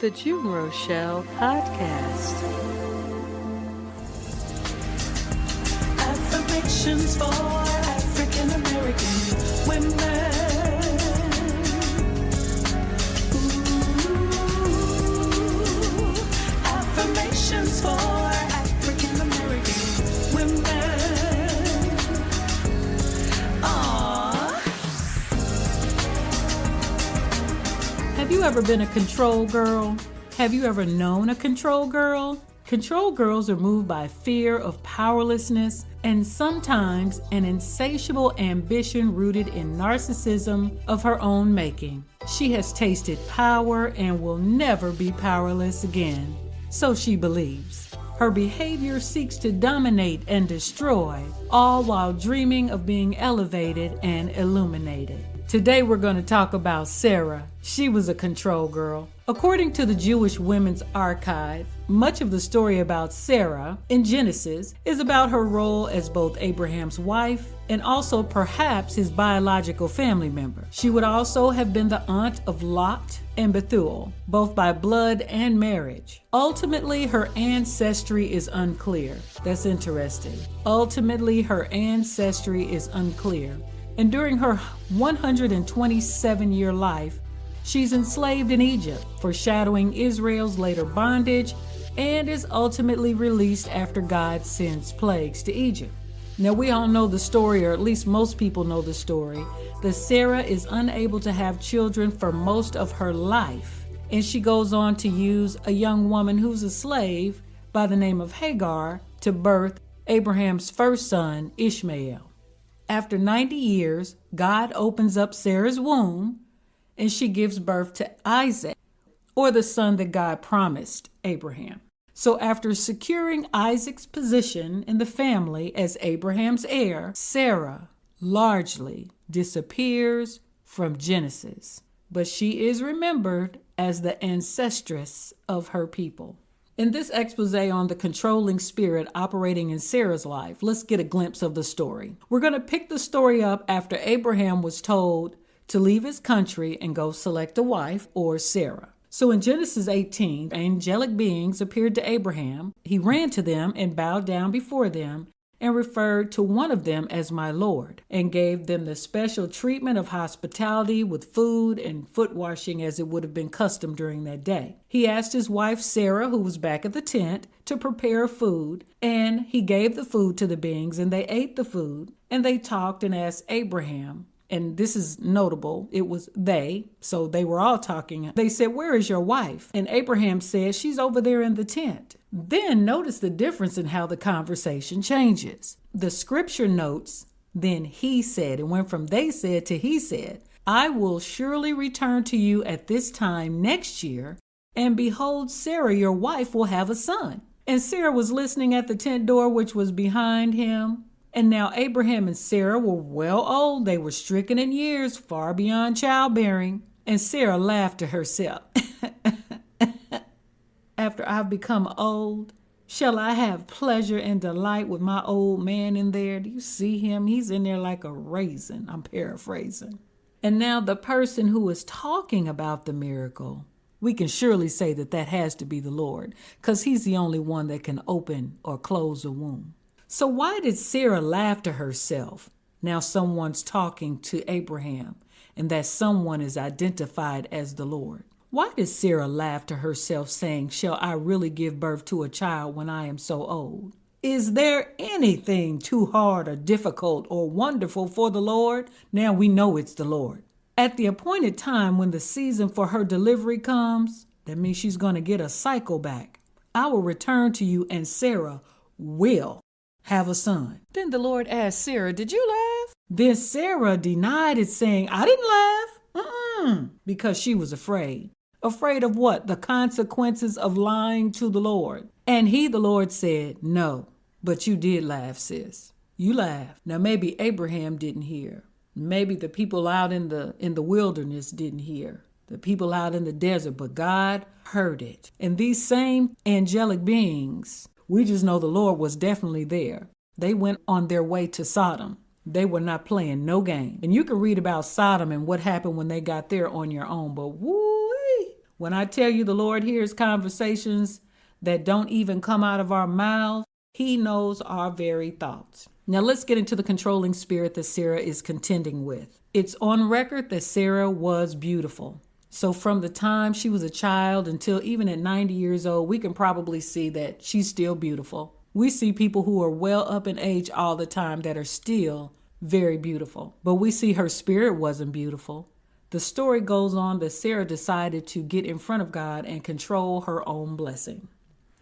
the June Rochelle Podcast. Affirmations for African American women. Ooh, affirmations for African American women. Aww. Have you ever been a control girl? Have you ever known a control girl? Control girls are moved by fear of powerlessness and sometimes an insatiable ambition rooted in narcissism of her own making. She has tasted power and will never be powerless again, so she believes. Her behavior seeks to dominate and destroy, all while dreaming of being elevated and illuminated. Today we're going to talk about Sarah. She was a control girl. According to the Jewish Women's Archive, much of the story about Sarah in Genesis is about her role as both Abraham's wife and also perhaps his biological family member. She would also have been the aunt of Lot and Bethuel, both by blood and marriage. Ultimately, her ancestry is unclear. That's interesting. Ultimately, her ancestry is unclear. And during her 127-year life, she's enslaved in Egypt, foreshadowing Israel's later bondage, and is ultimately released after God sends plagues to Egypt. Now, we all know the story, or at least most people know the story, that Sarah is unable to have children for most of her life, and she goes on to use a young woman who's a slave by the name of Hagar to birth Abraham's first son, Ishmael. After 90 years, God opens up Sarah's womb, and she gives birth to Isaac, or the son that God promised Abraham. So after securing Isaac's position in the family as Abraham's heir, Sarah largely disappears from Genesis, but she is remembered as the ancestress of her people. In this expose on the controlling spirit operating in Sarah's life, let's get a glimpse of the story. We're going to pick the story up after Abraham was told to leave his country and go select a wife, or Sarah. So in Genesis 18, angelic beings appeared to Abraham. He ran to them and bowed down before them and referred to one of them as my Lord, and gave them the special treatment of hospitality with food and foot washing as it would have been custom during that day. He asked his wife Sarah, who was back at the tent, to prepare food, and he gave the food to the beings, and they ate the food, and they talked and asked Abraham. And this is notable. It was they, so they were all talking. They said, "Where is your wife?" And Abraham said, "She's over there in the tent." Then notice the difference in how the conversation changes. The scripture notes, then he said, it went from they said to he said, "I will surely return to you at this time next year, and behold, Sarah, your wife, will have a son." And Sarah was listening at the tent door, which was behind him. And now Abraham and Sarah were well old. They were stricken in years, far beyond childbearing. And Sarah laughed to herself. "After I've become old, shall I have pleasure and delight with my old man in there? Do you see him? He's in there like a raisin." I'm paraphrasing. And now the person who is talking about the miracle, we can surely say that that has to be the Lord, because he's the only one that can open or close a womb. So why did Sarah laugh to herself? Now someone's talking to Abraham, and that someone is identified as the Lord. Why did Sarah laugh to herself, saying, "Shall I really give birth to a child when I am so old?" Is there anything too hard or difficult or wonderful for the Lord? Now we know it's the Lord. At the appointed time, when the season for her delivery comes, that means she's going to get a cycle back. "I will return to you, and Sarah will have a son." Then the Lord asked Sarah, "Did you laugh?" Then Sarah denied it, saying, "I didn't laugh." Because she was afraid. Afraid of what? The consequences of lying to the Lord. And he, the Lord, said, "No, but you did laugh, sis. You laughed." Now maybe Abraham didn't hear. Maybe the people out in the wilderness didn't hear. The people out in the desert, but God heard it. And these same angelic beings, we just know the Lord was definitely there. They went on their way to Sodom. They were not playing no game. And you can read about Sodom and what happened when they got there on your own. But woo, When I tell you the Lord hears conversations that don't even come out of our mouths, he knows our very thoughts. Now let's get into the controlling spirit that Sarah is contending with. It's on record that Sarah was beautiful. So from the time she was a child until even at 90 years old, we can probably see that she's still beautiful. We see people who are well up in age all the time that are still very beautiful. But we see her spirit wasn't beautiful. The story goes on that Sarah decided to get in front of God and control her own blessing.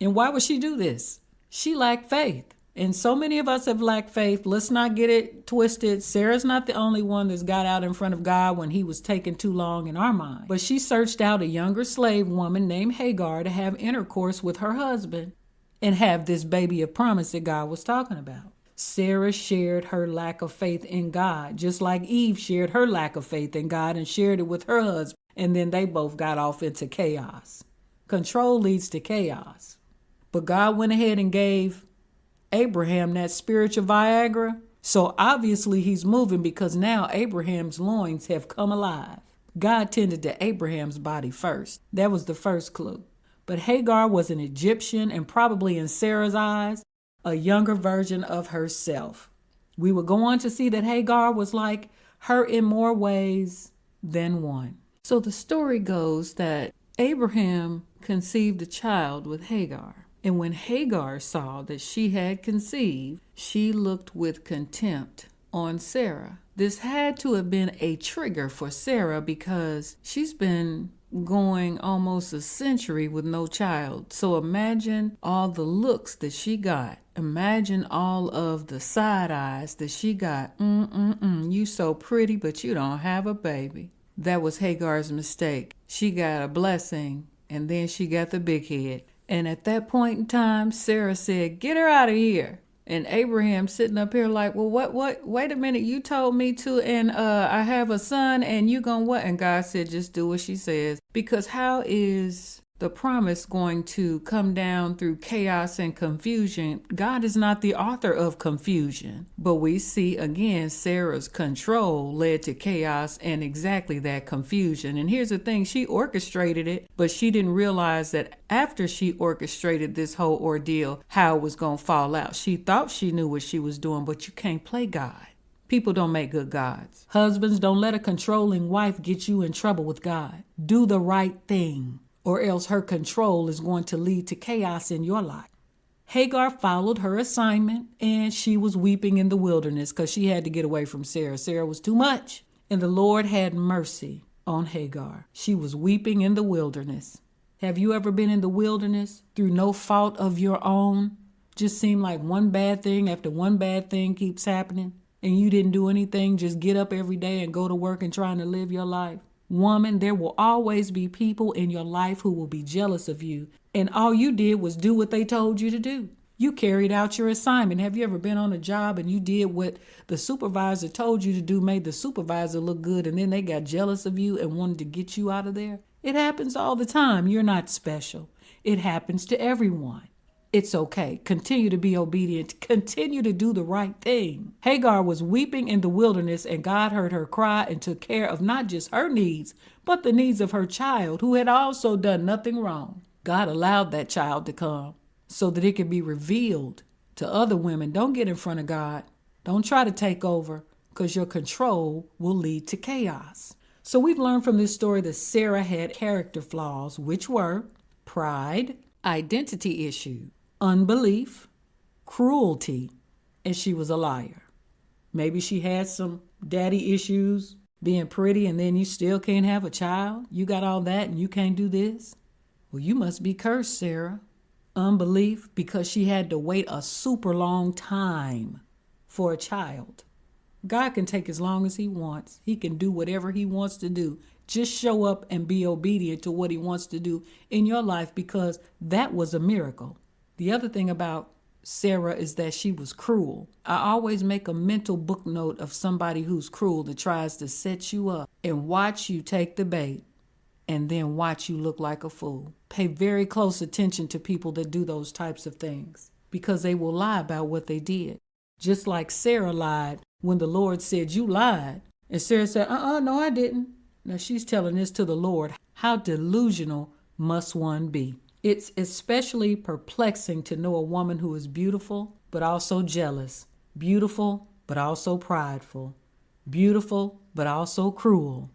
And why would she do this? She lacked faith. And so many of us have lacked faith. Let's not get it twisted. Sarah's not the only one that's got out in front of God when he was taking too long in our mind. But she searched out a younger slave woman named Hagar to have intercourse with her husband and have this baby of promise that God was talking about. Sarah shared her lack of faith in God, just like Eve shared her lack of faith in God and shared it with her husband. And then they both got off into chaos. Control leads to chaos. But God went ahead and gave Abraham that spiritual Viagra. So obviously he's moving because now Abraham's loins have come alive. God tended to Abraham's body first. That was the first clue. But Hagar was an Egyptian and probably in Sarah's eyes, a younger version of herself. We would go on to see that Hagar was like her in more ways than one. So the story goes that Abraham conceived a child with Hagar. And when Hagar saw that she had conceived, she looked with contempt on Sarah. This had to have been a trigger for Sarah because she's been going almost a century with no child. So imagine all the looks that she got. Imagine all of the side eyes that she got. You so pretty, but you don't have a baby. That was Hagar's mistake. She got a blessing, and then she got the big head. And at that point in time, Sarah said, "Get her out of here." And Abraham sitting up here like, well, what? Wait a minute. You told me to, and I have a son, and you gonna what? And God said, just do what she says. Because how is the promise going to come down through chaos and confusion? God is not the author of confusion. But we see again, Sarah's control led to chaos and exactly that confusion. And here's the thing, she orchestrated it, but she didn't realize that after she orchestrated this whole ordeal, how it was going to fall out. She thought she knew what she was doing, but you can't play God. People don't make good gods. Husbands, don't let a controlling wife get you in trouble with God. Do the right thing, or else her control is going to lead to chaos in your life. Hagar followed her assignment, and she was weeping in the wilderness because she had to get away from Sarah. Sarah was too much, and the Lord had mercy on Hagar. She was weeping in the wilderness. Have you ever been in the wilderness through no fault of your own? Just seemed like one bad thing after one bad thing keeps happening, and you didn't do anything, just get up every day and go to work and trying to live your life. Woman, there will always be people in your life who will be jealous of you, and all you did was do what they told you to do. You carried out your assignment. Have you ever been on a job and you did what the supervisor told you to do, made the supervisor look good, and then they got jealous of you and wanted to get you out of there? It happens all the time. You're not special. It happens to everyone. It's okay. Continue to be obedient. Continue to do the right thing. Hagar was weeping in the wilderness, and God heard her cry and took care of not just her needs, but the needs of her child, who had also done nothing wrong. God allowed that child to come so that it could be revealed to other women. Don't get in front of God. Don't try to take over, because your control will lead to chaos. So we've learned from this story that Sarah had character flaws, which were pride, identity issue, unbelief, cruelty, and she was a liar. Maybe she had some daddy issues, being pretty, and then you still can't have a child. You got all that and you can't do this? Well, you must be cursed, Sarah. Unbelief, because she had to wait a super long time for a child. God can take as long as he wants. He can do whatever he wants to do. Just show up and be obedient to what he wants to do in your life, because that was a miracle. The other thing about Sarah is that she was cruel. I always make a mental book note of somebody who's cruel that tries to set you up and watch you take the bait and then watch you look like a fool. Pay very close attention to people that do those types of things, because they will lie about what they did. Just like Sarah lied when the Lord said, you lied. And Sarah said, no, I didn't. Now she's telling this to the Lord. How delusional must one be? It's especially perplexing to know a woman who is beautiful, but also jealous, beautiful, but also prideful, beautiful, but also cruel,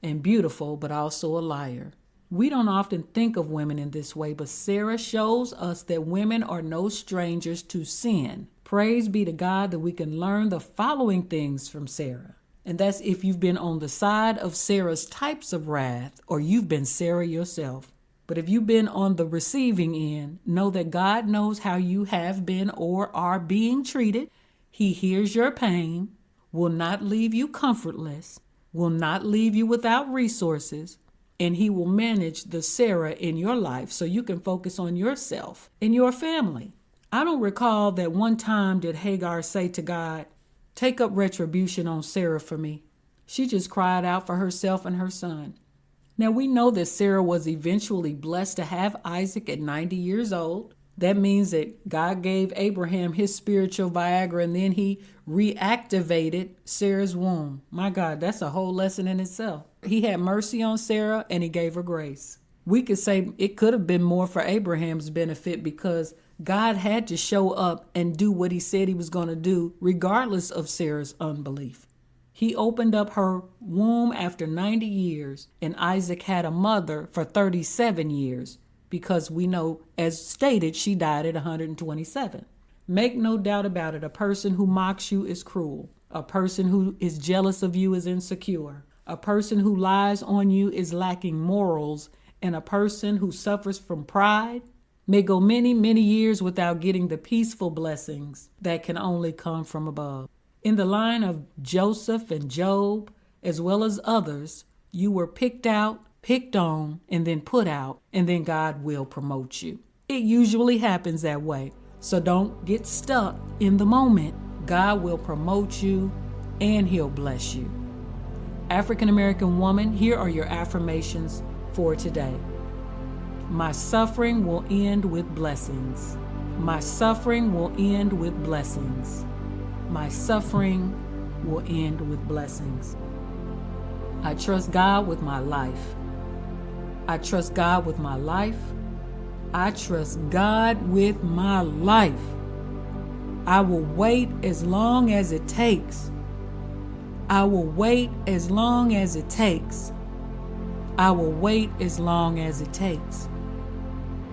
and beautiful, but also a liar. We don't often think of women in this way, but Sarah shows us that women are no strangers to sin. Praise be to God that we can learn the following things from Sarah. And that's if you've been on the side of Sarah's types of wrath, or you've been Sarah yourself. But if you've been on the receiving end, know that God knows how you have been or are being treated. He hears your pain, will not leave you comfortless, will not leave you without resources, and he will manage the Sarah in your life so you can focus on yourself and your family. I don't recall that one time did Hagar say to God, "Take up retribution on Sarah for me." She just cried out for herself and her son. Now we know that Sarah was eventually blessed to have Isaac at 90 years old. That means that God gave Abraham his spiritual Viagra and then he reactivated Sarah's womb. My God, that's a whole lesson in itself. He had mercy on Sarah and he gave her grace. We could say it could have been more for Abraham's benefit because God had to show up and do what he said he was going to do regardless of Sarah's unbelief. He opened up her womb after 90 years and Isaac had a mother for 37 years. Because we know, as stated, she died at 127. Make no doubt about it, a person who mocks you is cruel. A person who is jealous of you is insecure. A person who lies on you is lacking morals. And a person who suffers from pride may go many, many years without getting the peaceful blessings that can only come from above. In the line of Joseph and Job, as well as others, you were picked out, picked on, and then put out, and then God will promote you. It usually happens that way. So don't get stuck in the moment. God will promote you and he'll bless you. African American woman, here are your affirmations for today. My suffering will end with blessings. My suffering will end with blessings. My suffering will end with blessings. I trust God with my life. I trust God with my life. I trust God with my life. I will wait as long as it takes. I will wait as long as it takes. I will wait as long as it takes.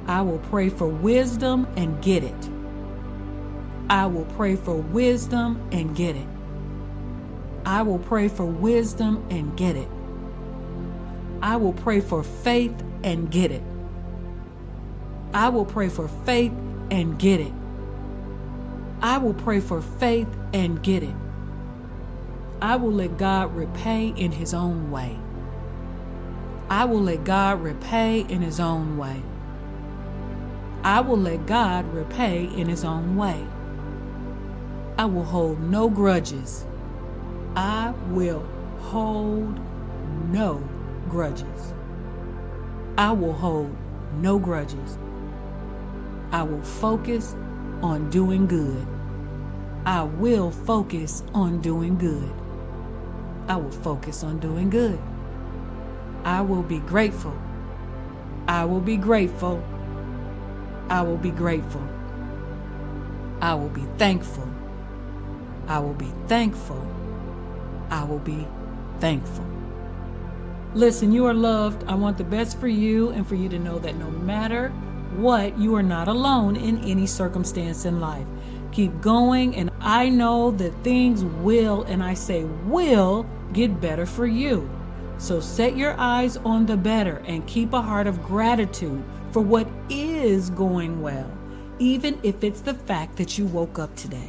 I will pray for wisdom and get it. I will pray for wisdom and get it. I will pray for wisdom and get it. I will pray for faith and get it. I will pray for faith and get it. I will pray for faith and get it. I will let God repay in his own way. I will let God repay in his own way. I will let God repay in his own way. I will hold no grudges. I will hold no grudges. I will hold no grudges. I will focus on doing good. I will focus on doing good. I will focus on doing good. I will be grateful. I will be grateful. I will be grateful. I will be thankful. I will be thankful. I will be thankful. Listen, you are loved. I want the best for you and for you to know that no matter what, you are not alone in any circumstance in life. Keep going, and I know that things will, and I say will, get better for you. So set your eyes on the better and keep a heart of gratitude for what is going well, even if it's the fact that you woke up today.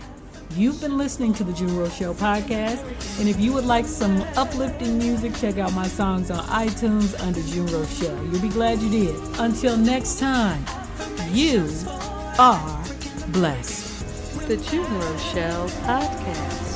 You've been listening to the June Rochelle podcast, and if you would like some uplifting music, check out my songs on iTunes under June Rochelle. You'll be glad you did. Until next time, you are blessed. The June Rochelle Podcast.